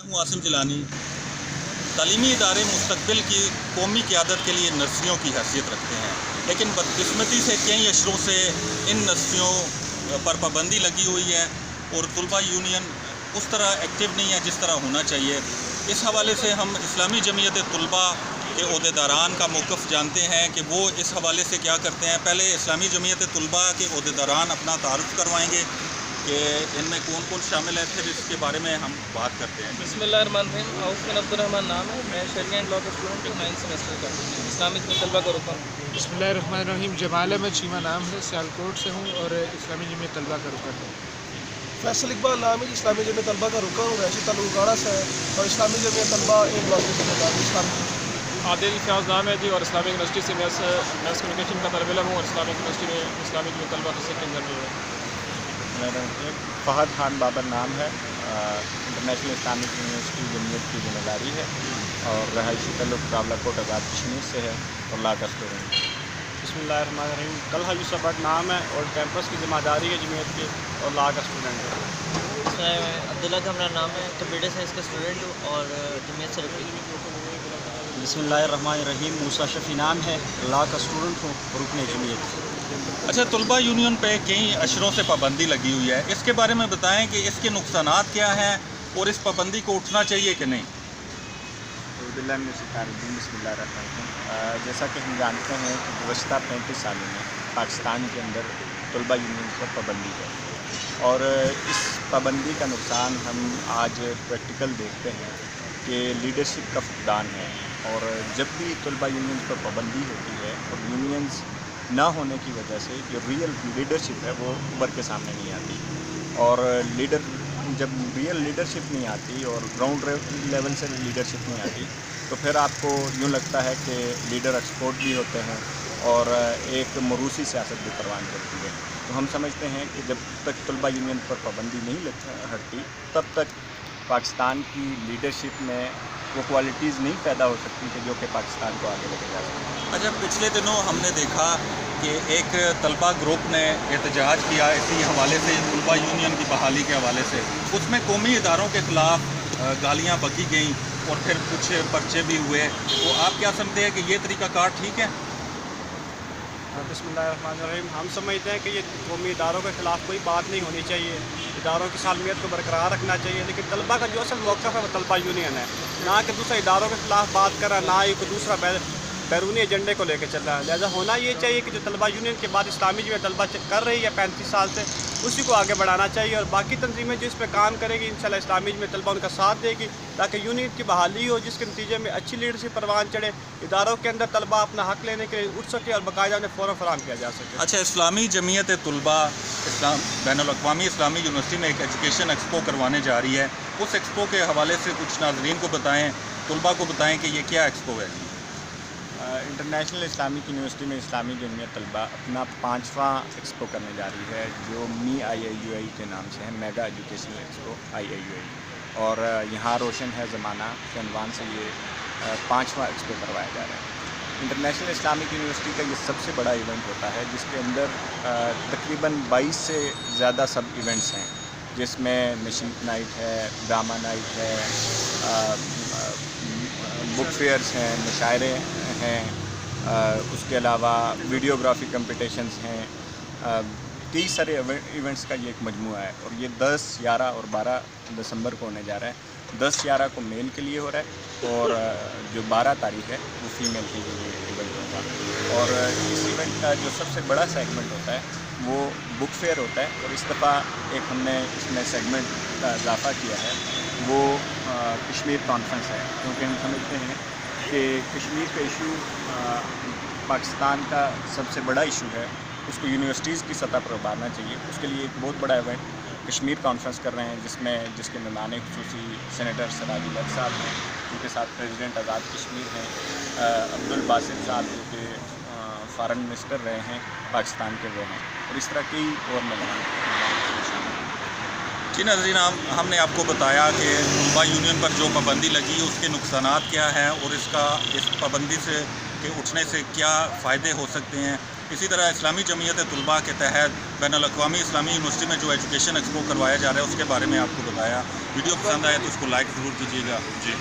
हूँ आसिम जिलानी। तालीमी इदारे मुस्तकबिल की कौमी क़यादत के लिए नर्सरियों की हैसियत रखते हैं, लेकिन बदकिस्मती से कई अशरों से इन नर्सरियों पर पाबंदी लगी हुई है और तलबा यूनियन उस तरह एक्टिव नहीं है जिस तरह होना चाहिए। इस हवाले से हम इस्लामी जमीयत तलबा के ओहदेदारान का मौक़िफ़ जानते हैं कि वो इस हवाले से क्या करते हैं। पहले इस्लामी जमीयत तलबा के ओहदेदारान अपना तारुफ़ करवाएंगे कि इनमें कौन कौन शामिल है, फिर इसके बारे में हम बात करते हैं। बिस्मिल्लाहिर्रहमानिर्रहीम। आउफ़ बिन अब्दुर्रहमान नाम है, मैं शरिया एंड लॉ का स्टूडेंट हूँ, 9th सेमेस्टर का इस्लामी तलबा का रुकन। बिस्मिल्लाहिर्रहमानिर्रहीम। जमाल अहमद चीमा नाम है, सियालकोट से हूँ और इस्लामी जमीयत तलबा का रुकन हूँ। फैसल इकबाल नाम है, इस्लामी जमीयत तलबा का रुकन हूँ, वैसे ताल्लुक उगाड़ा से है और इस्लामी जमीयत तलबा एक ब्लॉक के जिम्मेदार इस्लामी। आदिल फ़याज़ नाम है जी और इस्लामिक यूनिवर्सिटी से मैथ्स कम्युनिकेशन का तलब इल्म हूँ और इस्लामिक यूनिवर्सिटी में इस्लामिक जमीयत तलबा का सेकंड जनरल हूँ। फ़हद खान बाबर नाम है, इंटरनेशनल इस्लामिक यूनिवर्सिटी जमीयत की जिम्मेदारी है और रहायशी तल्लुक़ रावलाकोट आज़ाद कश्मीर से है और ला का स्टूडेंट। बिस्मिल्लाहिर्रहमानिर्रहीम। तलहा यूसुफ भट्ट नाम है और कैंपस की ज़िम्मेदारी है जमीयत की और ला का स्टूडेंट है। अब्दुल्ला कमरा नाम है, कंप्यूटर साइंस का स्टूडेंट हूँ और जमीयत से रफ़ीक। बिस्मिल्लाहिर्रहमानिर्रहीम। मूसा शफ़ी नाम है, ला का स्टूडेंट हूँ, रुकन जमीयत। अच्छा, तलबा यूनियन पे कई अशरों से पाबंदी लगी हुई है, इसके बारे में बताएं कि इसके नुकसानात क्या हैं और इस पाबंदी को उठना चाहिए कि नहीं। जैसा कि हम जानते हैं कि गुज़श्ता 35 सालों में पाकिस्तान के अंदर तलबा यूनियन पर पाबंदी है और इस पाबंदी का नुकसान हम आज प्रैक्टिकल देखते हैं कि लीडरशिप का फुकदान है। और जब भी तलबा यूनियन पर पाबंदी होती है और यूनियंस ना होने की वजह से जो रियल लीडरशिप है वो उभर के सामने नहीं आती और जब रियल लीडरशिप नहीं आती और ग्राउंड लेवल से लीडरशिप नहीं आती तो फिर आपको यूँ लगता है कि लीडर एक्सपोर्ट भी होते हैं और एक मरूसी सियासत भी परवान करती है। तो हम समझते हैं कि जब तक तलबा यूनियन पर पाबंदी नहीं हटती तब तक पाकिस्तान की लीडरशिप में वो क्वालिटीज़ नहीं पैदा हो सकती कि जो कि पाकिस्तान को आगे लेके जा सकती। अच्छा, पिछले दिनों हमने देखा कि एक तलबा ग्रुप ने एहतजाज किया इसी हवाले से, तलबा यूनियन की बहाली के हवाले से। उसमें कौमी इदारों के ख़िलाफ़ गालियाँ बकी गईं और फिर कुछ पर्चे भी हुए। तो आप क्या समझते हैं कि ये तरीक़ाकार ठीक है? बिस्मिल्लाहिर्रहमानिर्रहीम। हम समझते हैं कि ये कौमी इदारों के ख़िलाफ़ कोई बात नहीं होनी चाहिए, इदारों की सालमियत को बरकरार रखना चाहिए, लेकिन तलबा का जो असल मौक़िफ़ है वो तलबा यूनियन है, ना कि दूसरे इदारों के ख़िलाफ़ बात कर रहा, ना ही कोई दूसरा बैरूनी एजेंडे को लेकर चल रहा है। लिहाजा होना ये चाहिए कि जो तलबा यूनियन के बाद इस्लामी जमीयत तलबा कर रही है 35 साल से, उसी को आगे बढ़ाना चाहिए और बाकी तंजीमें जो इस पर काम करेगी इंशाल्लाह इस्लामी जमीयत तलबा उनका साथ देगी ताकि यूनियन की बहाली हो, जिसके नतीजे में अच्छी लीडरशिप परवान चढ़े, इदारों के अंदर तलबा अपना हक़ लेने के लिए उठ सके और बाकायदा उन्हें फ़ौरन फराहम किया जा सके। अच्छा, इस्लामी जमीयत तलबा बैनुल-अक़वामी इस्लामी यूनिवर्सिटी में एक एजुकेशन एक्सपो करवाने जा रही है, उस एक्सपो के हवाले से कुछ नाज़रीन को बताएँ, तलबा को बताएँ कि ये क्या एक्सपो है। इंटरनेशनल इस्लामिक यूनिवर्सिटी में इस्लामी जमीयत तलबा अपना 5वां एक्सपो करने जा रही है जो IIUI के नाम से है, मेगा एजुकेशनल एक्सपो IIUI, और यहाँ रोशन है ज़माना के अनवान से ये 5वां एक्सपो करवाया जा रहा है। इंटरनेशनल इस्लामिक यूनिवर्सिटी का ये सबसे बड़ा इवेंट होता है जिसके अंदर तकरीबन 22 से ज़्यादा सब इवेंट्स हैं, जिसमें नशीद नाइट है, ड्रामा नाइट है, बुक फेयर्स हैं, मुशायरे हैं, उसके अलावा वीडियोग्राफी कंपटीशंस हैं, कई सारे इवेंट्स का ये एक मजमूआ है और ये 10, 11 और 12 दिसंबर को होने जा रहा है। 10, 11 को मेल के लिए हो रहा है और जो 12 तारीख है वो फीमेल के लिए इवेंट होगा। और इस इवेंट का जो सबसे बड़ा सेगमेंट होता है वो बुक फेयर होता है और इस दफ़ा एक हमने इसमें सेगमेंट का इजाफ़ा किया है, वो कश्मीर कॉन्फ्रेंस है, क्योंकि हम समझते हैं कि कश्मीर का इशू पाकिस्तान का सबसे बड़ा इशू है, उसको यूनिवर्सिटीज़ की सतह पर उभारना चाहिए। उसके लिए एक बहुत बड़ा इवेंट कश्मीर कॉन्फ्रेंस कर रहे हैं जिसके मेहमान खुसूसी सेनेटर सराज लग साहब हैं, उनके साथ प्रेसिडेंट आज़ाद कश्मीर हैं, अब्दुल बासित साहब जो कि फ़ॉरेन मिनिस्टर रहे हैं पाकिस्तान के, वो हैं, और इस तरह की और मेहमान। जी नाज़रीन, हमने आपको बताया कि तलबा यूनियन पर जो पाबंदी लगी उसके नुकसानात क्या हैं और इस पाबंदी के उठने से क्या फ़ायदे हो सकते हैं। इसी तरह इस्लामी जमीयत तलबा के तहत बैन अल-अक़वामी इस्लामी यूनिवर्सिटी में जो एजुकेशन एक्सपो करवाया जा रहा है उसके बारे में आपको बताया। वीडियो पसंद आए तो उसको लाइक ज़रूर कीजिएगा जी।